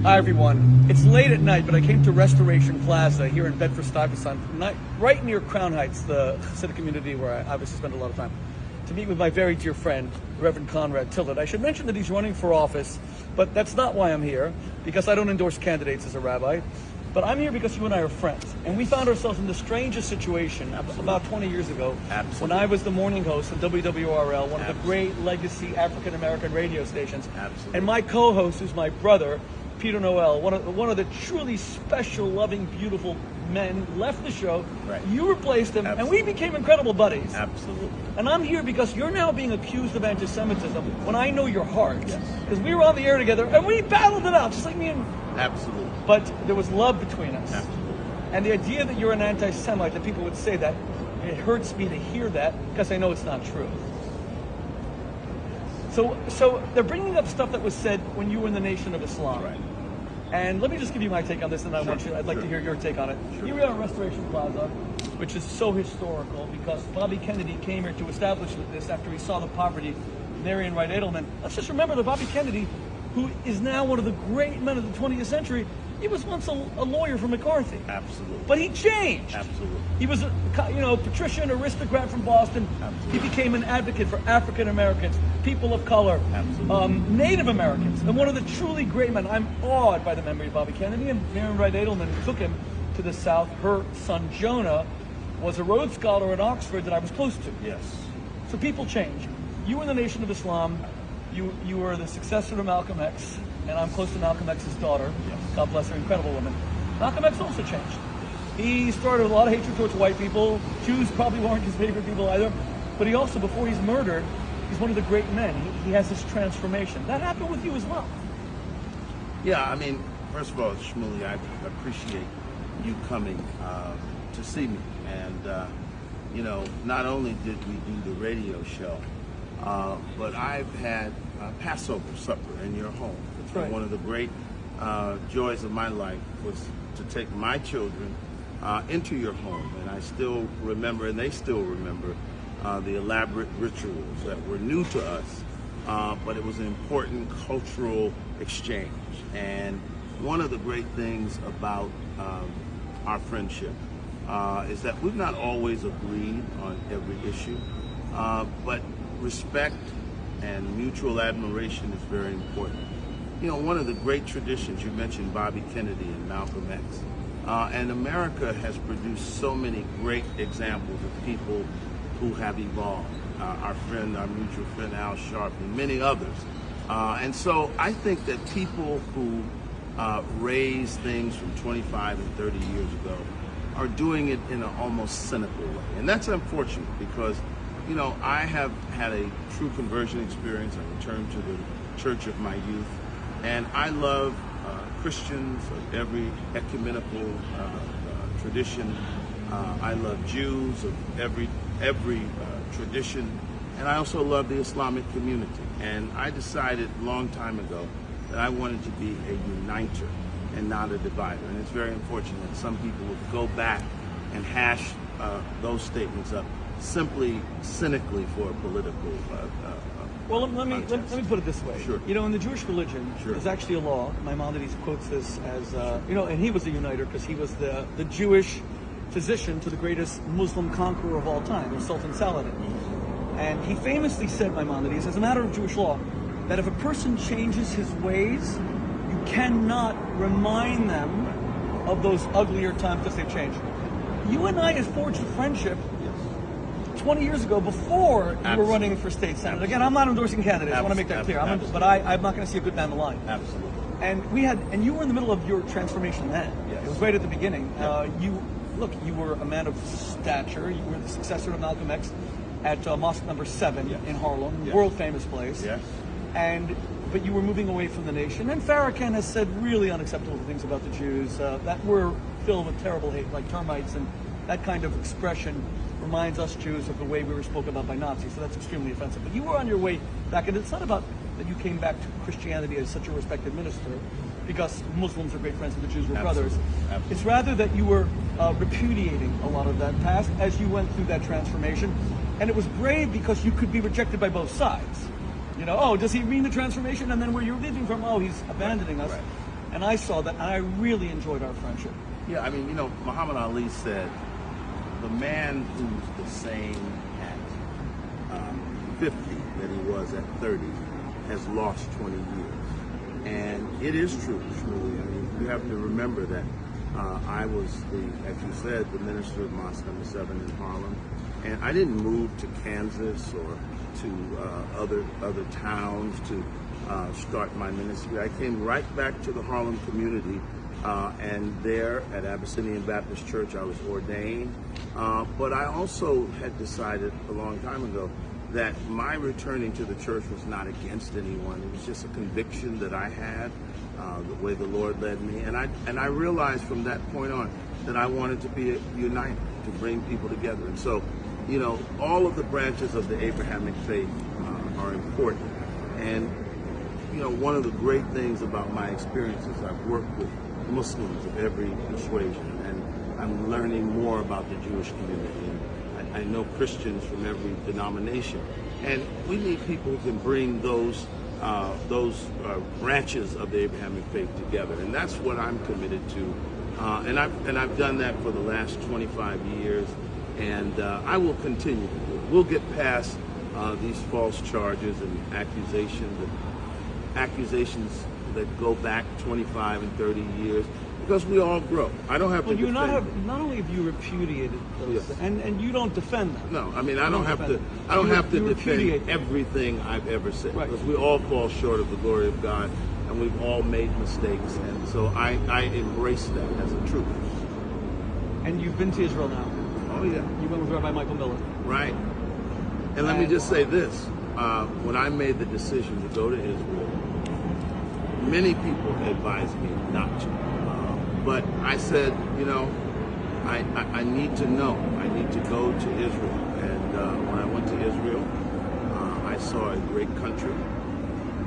Hi everyone. It's late at night, but I came to Restoration Plaza here in Bedford-Stuyvesant, right near Crown Heights, the Hasidic community where I obviously spend a lot of time, to meet with my very dear friend, Reverend Conrad Tillard. I should mention that he's running for office, but that's not why I'm here, because I don't endorse candidates as a rabbi. But I'm here because you and I are friends, and we found ourselves in the strangest situation about 20 years ago. Absolutely. When I was the morning host of WWRL, one of the great legacy African-American radio stations. Absolutely. And my co-host, who's my brother, Peter Noel, one of the truly special, loving, beautiful men, left the show. Right. You replaced him, Absolutely. and we became incredible buddies. Absolutely. And I'm here because you're now being accused of anti-Semitism when I know your heart. Yes. Because we were on the air together, and we battled it out, just like me and... Absolutely. But there was love between us. Absolutely. And the idea that you're an anti-Semite, that people would say that, it hurts me to hear that, because I know it's not true. So they're bringing up stuff that was said when you were in the Nation of Islam. Right. And let me just give you my take on this, and I'd like to hear your take on it. Sure. Here we are at Restoration Plaza, which is so historical because Bobby Kennedy came here to establish this after he saw the poverty of Marion Wright Edelman. Let's just remember that Bobby Kennedy, who is now one of the great men of the 20th century, he was once a lawyer for McCarthy. Absolutely. But he changed. Absolutely. He was a patrician, aristocrat from Boston. Absolutely. He became an advocate for African Americans, people of color, Native Americans, and one of the truly great men. I'm awed by the memory of Bobby Kennedy, and Marion Wright Edelman took him to the South. Her son Jonah was a Rhodes Scholar at Oxford that I was close to. Yes. So people change. You were in the Nation of Islam. You were the successor to Malcolm X, and I'm close to Malcolm X's daughter. Yes. God bless her, incredible woman. Malcolm X also changed. He started a lot of hatred towards white people. Jews probably weren't his favorite people either. But he also, before he's murdered, he's one of the great men. He has this transformation. That happened with you as well. Yeah, I mean, first of all, Shmuley, I appreciate you coming to see me. And, not only did we do the radio show, but I've had Passover supper in your home. That's right. And one of the great joys of my life was to take my children into your home. And I still remember, and they still remember, the elaborate rituals that were new to us, but it was an important cultural exchange. And one of the great things about our friendship is that we've not always agreed on every issue, but respect and mutual admiration is very important. One of the great traditions, you mentioned Bobby Kennedy and Malcolm X, and America has produced so many great examples of people who have evolved. Our mutual friend Al Sharp, and many others. And so I think that people who raise things from 25 and 30 years ago are doing it in an almost cynical way. And that's unfortunate because I have had a true conversion experience. I returned to the church of my youth, and I love Christians of every ecumenical tradition. I love Jews of every tradition, and I also love the Islamic community. And I decided a long time ago that I wanted to be a uniter and not a divider. And it's very unfortunate that some people would go back and hash those statements up simply cynically for a political well, let me put it this way. Sure. In the Jewish religion, Sure. there's actually a law. Maimonides quotes this as, and he was a uniter because he was the Jewish physician to the greatest Muslim conqueror of all time, Sultan Saladin. And he famously said, Maimonides, as a matter of Jewish law, that if a person changes his ways, you cannot remind them of those uglier times because they've changed. You and I have forged a friendship 20 years ago before you were running for state senate. Again, I'm not endorsing candidates. I want to make that clear. But I'm not going to see a good man in the line. Absolutely. And you were in the middle of your transformation then. Yes. It was right at the beginning. Yeah. You were a man of stature. You were the successor to Malcolm X at Mosque number 7 in Harlem, world famous place. Yes. But you were moving away from the nation. And Farrakhan has said really unacceptable things about the Jews that were filled with terrible hate, like termites, and that kind of expression reminds us Jews of the way we were spoken about by Nazis. So that's extremely offensive. But you were on your way back, and it's not about that you came back to Christianity as such a respected minister, because Muslims are great friends and the Jews were brothers. Absolutely. It's rather that you were repudiating a lot of that past as you went through that transformation. And it was brave because you could be rejected by both sides. Does he mean the transformation? And then where you're leaving from, he's abandoning us. Right. And I saw that, and I really enjoyed our friendship. Yeah, I mean, you know, Muhammad Ali said, the man who's the same at 50 that he was at 30 has lost 20 years. And it is true, truly. I mean, you have to remember that I was, as you said, the minister of Mosque Number 7 in Harlem. And I didn't move to Kansas or to other towns to start my ministry. I came right back to the Harlem community, and there at Abyssinian Baptist Church I was ordained. But I also had decided a long time ago that my returning to the church was not against anyone. It was just a conviction that I had, the way the Lord led me. And I realized from that point on that I wanted to be united, to bring people together. And so, you know, all of the branches of the Abrahamic faith are important. And, you know, one of the great things about my experiences, I've worked with Muslims of every persuasion, and I'm learning more about the Jewish community. And I know Christians from every denomination. And we need people who can bring those branches of the Abrahamic faith together. And that's what I'm committed to. And I've done that for the last 25 years. And I will continue to do it. We'll get past these false charges and accusations that go back 25 and 30 years, because we all grow. I don't have to defend them. Not only have you repudiated those, yes, and you don't defend them. No, I mean, I don't have to defend everything I've ever said, right, because we all fall short of the glory of God, and we've all made mistakes, and so I embrace that as a truth. And you've been to Israel now. Oh yeah. You went with Rabbi Michael Miller. Right. And let me just say this. When I made the decision to go to Israel, many people advised me not to. But I said, you know, I need to know. I need to go to Israel. And when I went to Israel, I saw a great country,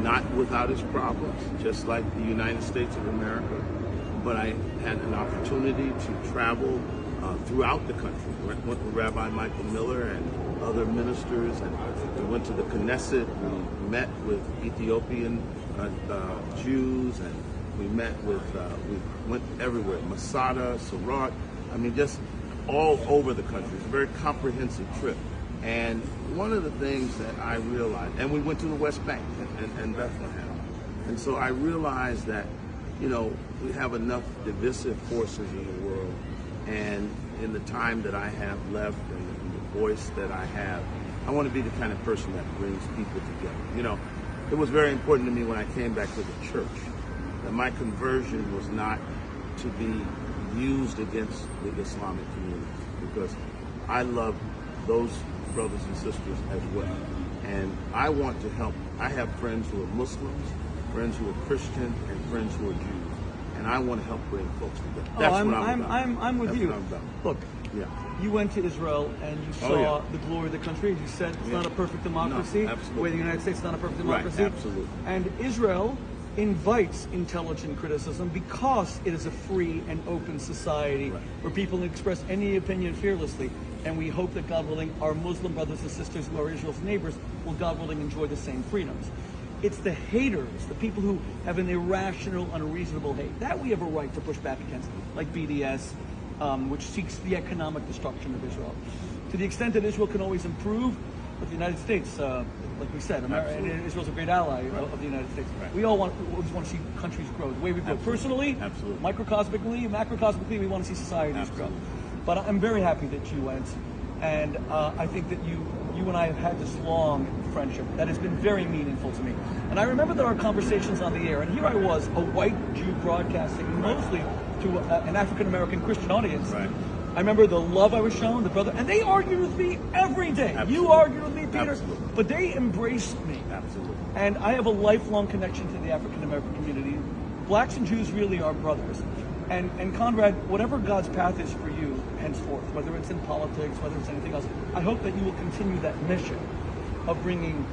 not without its problems, just like the United States of America. But I had an opportunity to travel throughout the country. Went with Rabbi Michael Miller and other ministers, and we went to the Knesset. We met with Ethiopian Jews, and we met with, we went everywhere, Masada, Surat, I mean, just all over the country. It's a very comprehensive trip. And one of the things that I realized, and we went to the West Bank and Bethlehem. And so I realized that, you know, we have enough divisive forces in the world, and in the time that I have left and the voice that I have, I want to be the kind of person that brings people together. You know, it was very important to me when I came back to the church that my conversion was not to be used against the Islamic community, because I love those brothers and sisters as well. And I want to help. I have friends who are Muslims, friends who are Christian, and friends who are Jews. And I want to help bring folks together. That's what I'm about. I'm with That's you. what I'm about. Look, yeah, you went to Israel and you saw the glory of the country. You said it's not a perfect democracy. No, absolutely. The way the United States is not a perfect democracy. Right, absolutely. And Israel invites intelligent criticism because it is a free and open society where people can express any opinion fearlessly. And we hope that, God willing, our Muslim brothers and sisters who are Israel's neighbors will, God willing, enjoy the same freedoms. It's the haters, the people who have an irrational, unreasonable hate, that we have a right to push back against, like BDS, which seeks the economic destruction of Israel. To the extent that Israel can always improve, but the United States, like we said, Israel's a great ally of the United States. Right. We always want to see countries grow. The way we grow personally, microcosmically, macrocosmically, we want to see societies grow. But I'm very happy that you went, and I think that you and I have had this long friendship that has been very meaningful to me. And I remember that our conversations on the air, and here I was, a white Jew broadcasting mostly to an African-American Christian audience. Right. I remember the love I was shown, the brother, and they argued with me every day. Absolutely. You argued with me, Peter, but they embraced me. Absolutely. And I have a lifelong connection to the African-American community. Blacks and Jews really are brothers. And Conrad, whatever God's path is for you henceforth, whether it's in politics, whether it's anything else, I hope that you will continue that mission of bringing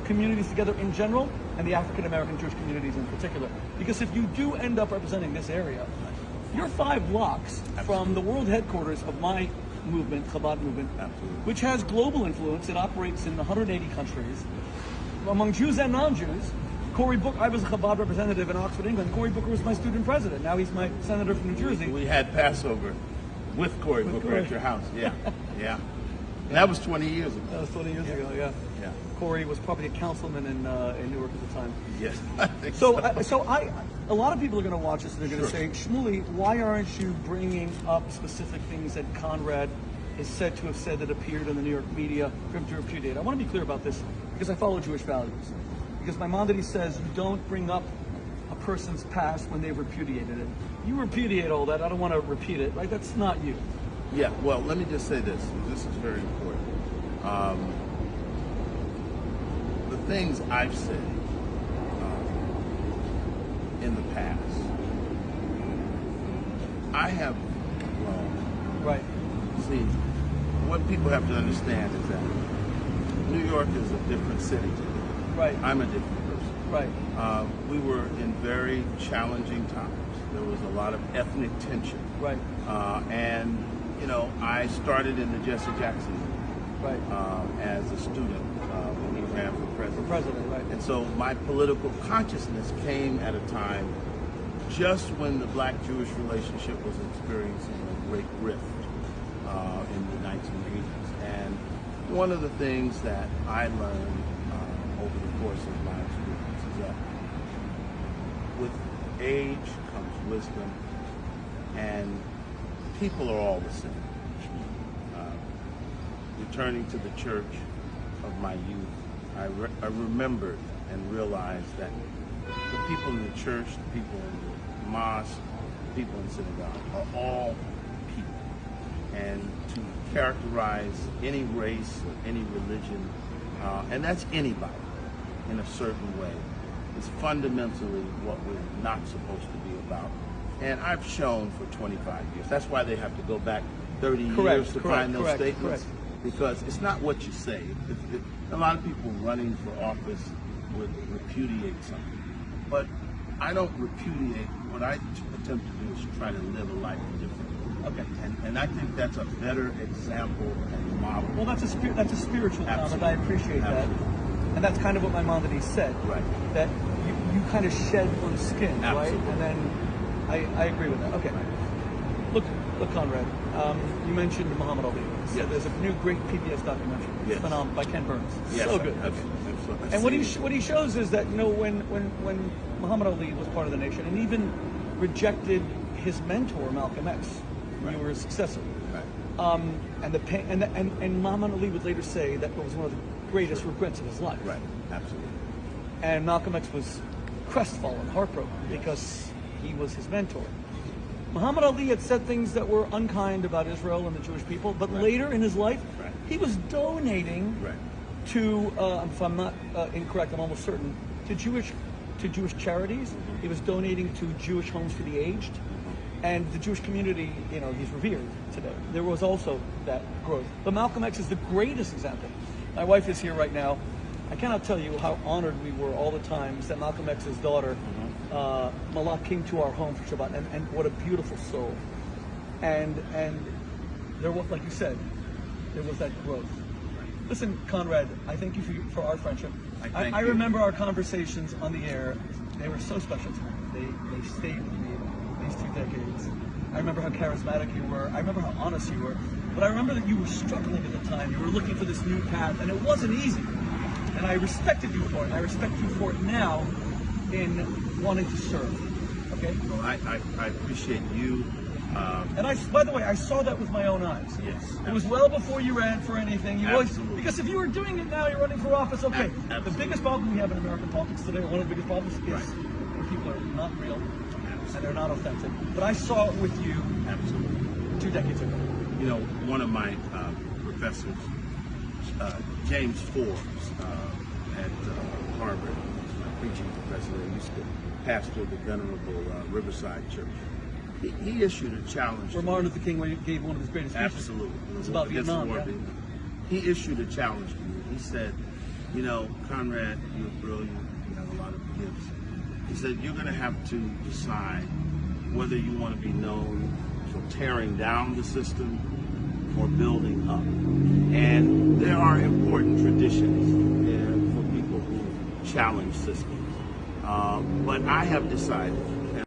communities together in general and the African-American Jewish communities in particular. Because if you do end up representing this area, you're 5 blocks from the world headquarters of my movement, Chabad movement, which has global influence. It operates in 180 countries among Jews and non-Jews. Cory Booker, I was a Chabad representative in Oxford, England. Cory Booker was my student president. Now he's my senator from New Jersey. We had Passover with Cory Booker at your house. Yeah, yeah. And that was 20 years ago. That was 20 years ago, yeah. Yeah. Cory was probably a councilman in Newark at the time. Yes. I think A lot of people are going to watch this and they're going to Sure. say, Shmuley, why aren't you bringing up specific things that Conrad is said to have said that appeared in the New York media for him to repudiate? I want to be clear about this because I follow Jewish values. Because Maimonides says you don't bring up a person's past when they've repudiated it. You repudiate all that. I don't want to repeat it. Right? That's not you. Yeah, well, let me just say this. This is very important. The things I've said in the past, I have grown. Right. See, what people have to understand is that New York is a different city today. Right. I'm a different person. Right. We were in very challenging times. There was a lot of ethnic tension. Right. And, you know, I started in the Jesse Jackson Right. as a student when he ran for president. Right. And so my political consciousness came at a time just when the black-Jewish relationship was experiencing a great rift in the 1980s. And one of the things that I learned over the course of my experience is that with age comes wisdom, and people are all the same. Returning to the church of my youth, I remembered and realized that the people in the church, the people in the mosque, the people in synagogue are all people. And to characterize any race or any religion, and that's anybody, in a certain way, is fundamentally what we're not supposed to be about. And I've shown for 25 years. That's why they have to go back 30 years to find those statements. Because it's not what you say. A lot of people running for office would repudiate something. But I don't repudiate. What I attempt to do is try to live a life differently. Okay. And I think that's a better example and model. Well, that's a spiritual comment. I appreciate that. And that's kind of what Maimonides said. Right. That you kind of shed one skin, Absolutely. right? And then I agree with that. Okay. Look, Conrad, you mentioned Muhammad Ali. So Yes. there's a new great PBS documentary. Yes. It's phenomenal, by Ken Burns. Yes, So good. And what he shows is that, you know, when Muhammad Ali was part of the nation and even rejected his mentor Malcolm X, you were his successor. Right. And Muhammad Ali would later say that it was one of the greatest regrets of his life. Right. Absolutely. And Malcolm X was crestfallen, heartbroken, because he was his mentor. Muhammad Ali had said things that were unkind about Israel and the Jewish people, but later in his life, he was donating to, if I'm not incorrect, I'm almost certain, to Jewish charities. He was donating to Jewish homes for the aged. And the Jewish community, you know, he's revered today. There was also that growth. But Malcolm X is the greatest example. My wife is here right now. I cannot tell you how honored we were all the times that Malcolm X's daughter, Malak, came to our home for Shabbat, and what a beautiful soul. And there was, like you said, there was that growth. Listen, Conrad, I thank you for our friendship. I remember our conversations on the air. They were so special to me. They stayed with me these 2 decades. I remember how charismatic you were. I remember how honest you were. But I remember that you were struggling at the time. You were looking for this new path, and it wasn't easy. And I respected you for it. I respect you for it now in wanting to serve. Okay? Well, I appreciate you. And by the way, I saw that with my own eyes. Yes. It was well before you ran for anything. You always, Absolutely. because if you were doing it now, you're running for office. Okay. The biggest problem we have in American politics today, or one of the biggest problems, is when people are not real and they're not authentic. But I saw it with you. Absolutely. 2 decades ago. You know, one of my professors, James Forbes, at Harvard, my preaching professor, who used to pastor the venerable Riverside Church. He issued a challenge. Where Martin Luther King gave one of his greatest speeches. Absolutely. It's about Vietnam. Yeah. He issued a challenge to me. He said, you know, Conrad, you're brilliant. You have a lot of gifts. He said, you're going to have to decide whether you want to be known for tearing down the system or building up. And there are important traditions for people who challenge systems. But I have decided